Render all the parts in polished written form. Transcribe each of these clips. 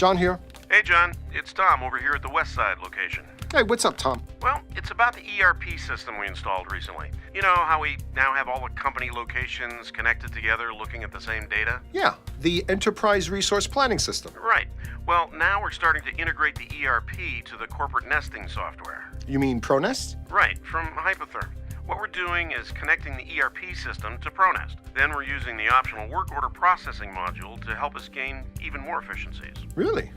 John here. Hey, John. It's Tom over here at the West Side location. Hey, what's up, Tom? Well, it's about the ERP system we installed recently. You know how we now have all the company locations connected together looking at the same data? Yeah, the Enterprise Resource Planning System. Right. Well, now we're starting to integrate the ERP to the corporate nesting software. You mean ProNest? Right, from Hypertherm. What we're doing is connecting the ERP system to ProNest. Then we're using the optional work order processing module to help us gain even more efficiencies. Really?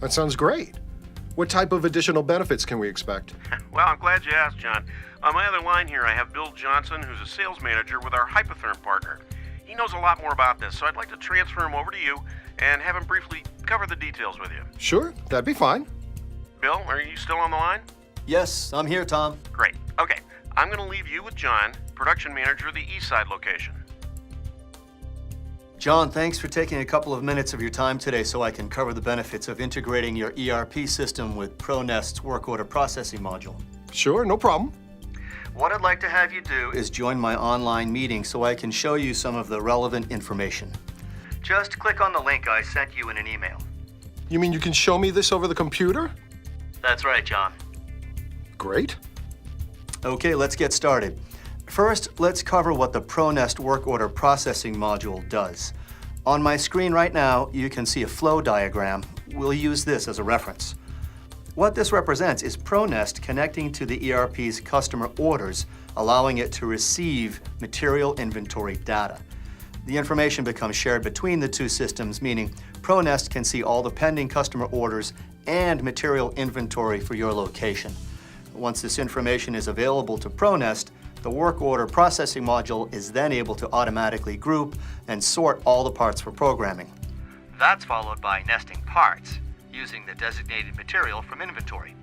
That sounds great. What type of additional benefits can we expect? Well, I'm glad you asked, John. On my other line here, I have Bill Johnson, who's a sales manager with our Hypertherm partner. He knows a lot more about this, so I'd like to transfer him over to you and have him briefly cover the details with you. Sure, that'd be fine. Bill, are you still on the line? Yes, I'm here, Tom. Great. Okay, I'm going to leave you with John, production manager of the East Side location. John, thanks for taking a couple of minutes of your time today so I can cover the benefits of integrating your ERP system with ProNest's work order processing module. Sure, no problem. What I'd like to have you do is join my online meeting so I can show you some of the relevant information. Just click on the link I sent you in an email. You mean you can show me this over the computer? That's right, John. Great. Okay, let's get started. First, let's cover what the ProNest work order processing module does. On my screen right now, you can see a flow diagram. We'll use this as a reference. What this represents is ProNest connecting to the ERP's customer orders, allowing it to receive material inventory data. The information becomes shared between the two systems, meaning ProNest can see all the pending customer orders and material inventory for your location. Once this information is available to ProNest, the work order processing module is then able to automatically group and sort all the parts for programming. That's followed by nesting parts, using the designated material from inventory.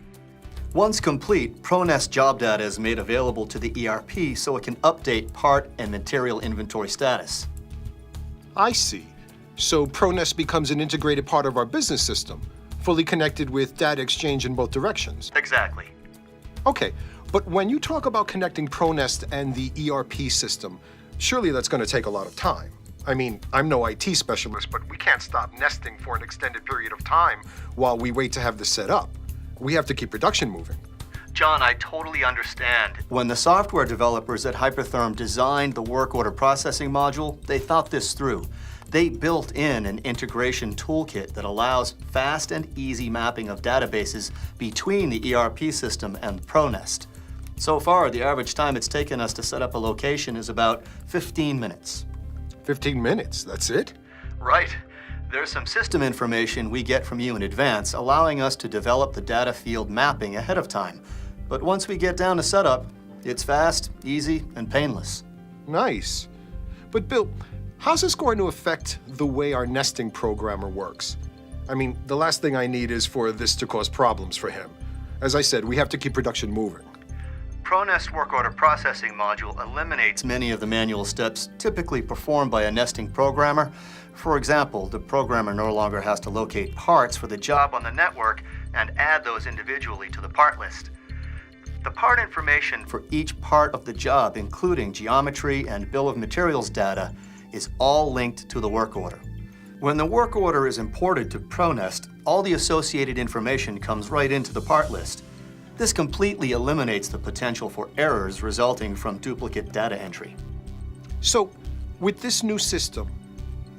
Once complete, ProNest job data is made available to the ERP so it can update part and material inventory status. I see. So ProNest becomes an integrated part of our business system, fully connected with data exchange in both directions. Exactly. Okay, but when you talk about connecting ProNest and the ERP system, surely that's going to take a lot of time. I mean, I'm no IT specialist, but we can't stop nesting for an extended period of time while we wait to have this set up. We have to keep production moving. John, I totally understand. When the software developers at Hypertherm designed the work order processing module, they thought this through. They built in an integration toolkit that allows fast and easy mapping of databases between the ERP system and ProNest. So far, the average time it's taken us to set up a location is about 15 minutes. 15 minutes, that's it? Right. There's some system information we get from you in advance, allowing us to develop the data field mapping ahead of time. But once we get down to setup, it's fast, easy, and painless. Nice. But Bill, how's this going to affect the way our nesting programmer works? I mean, the last thing I need is for this to cause problems for him. As I said, we have to keep production moving. ProNest work order processing module eliminates many of the manual steps typically performed by a nesting programmer. For example, the programmer no longer has to locate parts for the job on the network and add those individually to the part list. The part information for each part of the job, including geometry and bill of materials data, is all linked to the work order. When the work order is imported to ProNest, all the associated information comes right into the part list. This completely eliminates the potential for errors resulting from duplicate data entry. So, with this new system,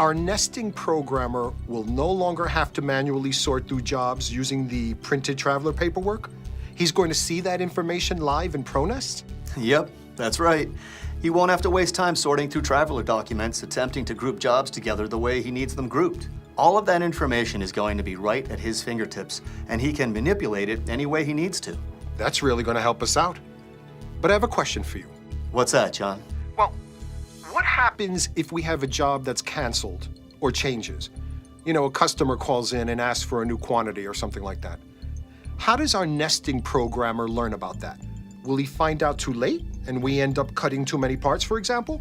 our nesting programmer will no longer have to manually sort through jobs using the printed traveler paperwork? He's going to see that information live in ProNest? Yep, that's right. He won't have to waste time sorting through traveler documents, attempting to group jobs together the way he needs them grouped. All of that information is going to be right at his fingertips, and he can manipulate it any way he needs to. That's really going to help us out. But I have a question for you. What's that, John? Well, what happens if we have a job that's canceled or changes? You know, a customer calls in and asks for a new quantity or something like that. How does our nesting programmer learn about that? Will he find out too late and we end up cutting too many parts, for example?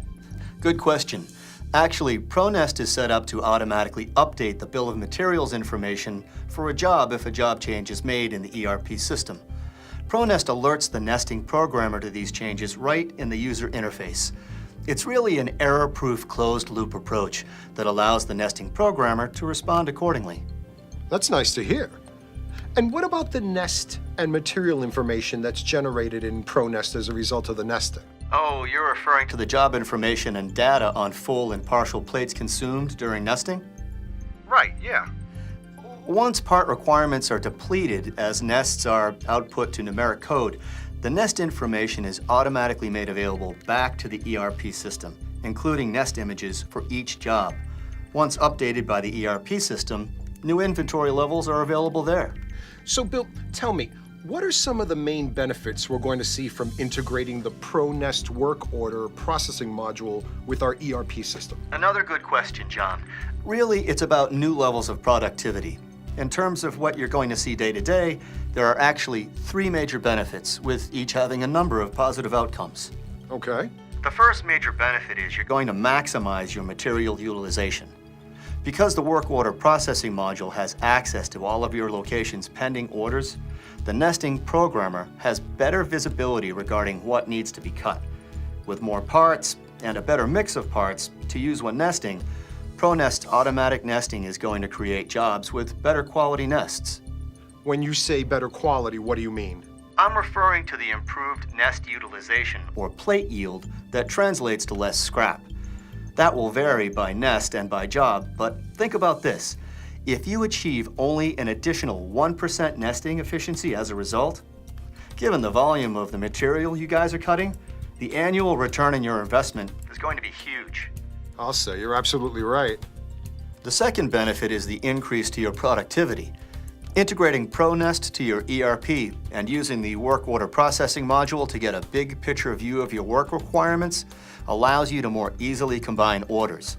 Good question. Actually, ProNest is set up to automatically update the bill of materials information for a job if a job change is made in the ERP system. ProNest alerts the nesting programmer to these changes right in the user interface. It's really an error-proof closed-loop approach that allows the nesting programmer to respond accordingly. That's nice to hear. And what about the nest and material information that's generated in ProNest as a result of the nesting? Oh, you're referring to the job information and data on full and partial plates consumed during nesting? Right, yeah. Once part requirements are depleted as nests are output to numeric code, the nest information is automatically made available back to the ERP system, including nest images for each job. Once updated by the ERP system, new inventory levels are available there. So, Bill, tell me, what are some of the main benefits we're going to see from integrating the ProNest work order processing module with our ERP system? Another good question, John. Really, it's about new levels of productivity. In terms of what you're going to see day to day, there are actually 3 major benefits, with each having a number of positive outcomes. Okay. The first major benefit is you're going to maximize your material utilization. Because the work order processing module has access to all of your location's pending orders, the nesting programmer has better visibility regarding what needs to be cut. With more parts and a better mix of parts to use when nesting, ProNest automatic nesting is going to create jobs with better quality nests. When you say better quality, what do you mean? I'm referring to the improved nest utilization, or plate yield, that translates to less scrap. That will vary by nest and by job, but think about this. If you achieve only an additional 1% nesting efficiency as a result, given the volume of the material you guys are cutting, the annual return on your investment is going to be huge. I'll say you're absolutely right. The second benefit is the increase to your productivity. Integrating ProNest to your ERP and using the work order processing module to get a big picture view of your work requirements allows you to more easily combine orders.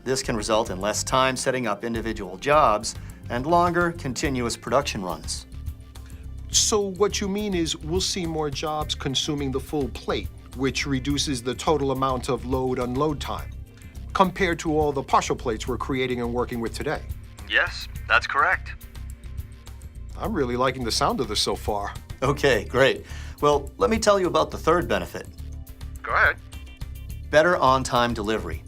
This can result in less time setting up individual jobs and longer continuous production runs. So what you mean is we'll see more jobs consuming the full plate, which reduces the total amount of load-unload time, compared to all the partial plates we're creating and working with today. Yes, that's correct. I'm really liking the sound of this so far. Okay, great. Well, let me tell you about the third benefit. Go ahead. Better on-time delivery.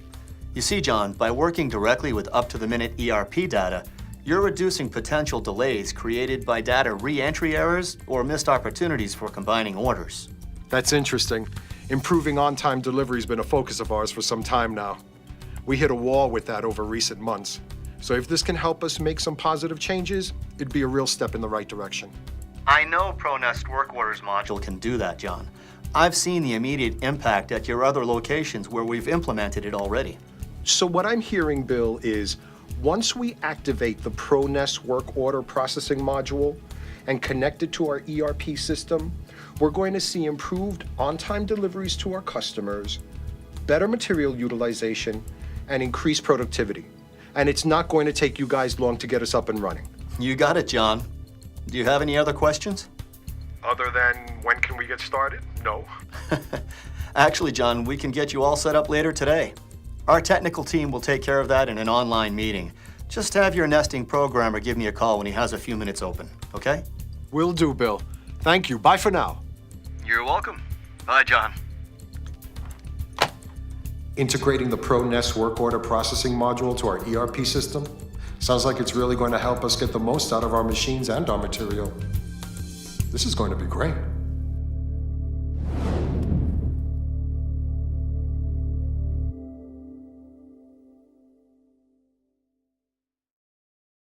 You see, John, by working directly with up-to-the-minute ERP data, you're reducing potential delays created by data re-entry errors or missed opportunities for combining orders. That's interesting. Improving on-time delivery has been a focus of ours for some time now. We hit a wall with that over recent months. So if this can help us make some positive changes, it'd be a real step in the right direction. I know ProNest Work Orders module can do that, John. I've seen the immediate impact at your other locations where we've implemented it already. So what I'm hearing, Bill, is once we activate the ProNest work order processing module and connect it to our ERP system, we're going to see improved on-time deliveries to our customers, better material utilization, and increased productivity. And it's not going to take you guys long to get us up and running. You got it, John. Do you have any other questions? Other than when can we get started? No. Actually, John, we can get you all set up later today. Our technical team will take care of that in an online meeting. Just have your nesting programmer give me a call when he has a few minutes open, okay? Will do, Bill. Thank you. Bye for now. You're welcome. Bye, John. Integrating the ProNest work order processing module to our ERP system sounds like it's really going to help us get the most out of our machines and our material. This is going to be great.